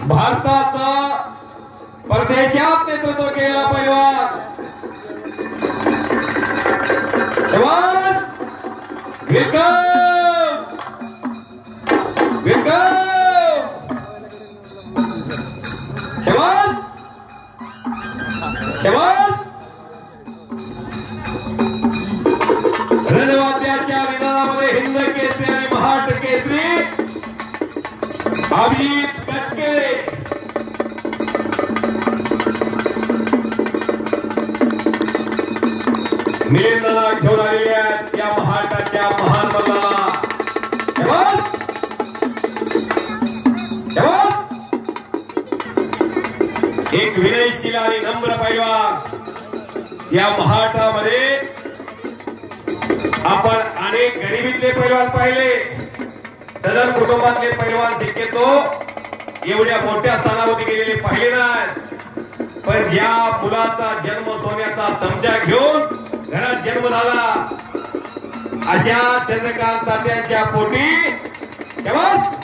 भारताचा परदेशात नेतृत्व केलेला पैलवान शाबास विक्रम विक्रम शाबास शाबास रणवाद्याच्या विधानामध्ये हिंद केसरी आणि महाराष्ट्र केसरी अभिजित कटके नियंत्रणा घेऊन आलेल्या या महाराष्ट्राच्या महान बलाला शाबास शाबास एक विनयशील आणि नम्र पैलवान या महाराष्ट्रामध्ये आपण अनेक गरिबीतले पैलवान पाहिले सदर कुटुंबातले पैलवान शक्यतो एवढ्या मोठ्या स्थानावरती गेलेले पाहिले नाही पण ज्या मुलाचा जन्म सोन्याचा चमचा घेऊन घरात जन्म झाला अशा चंद्रकांत तात्यांच्या पोटी शाबास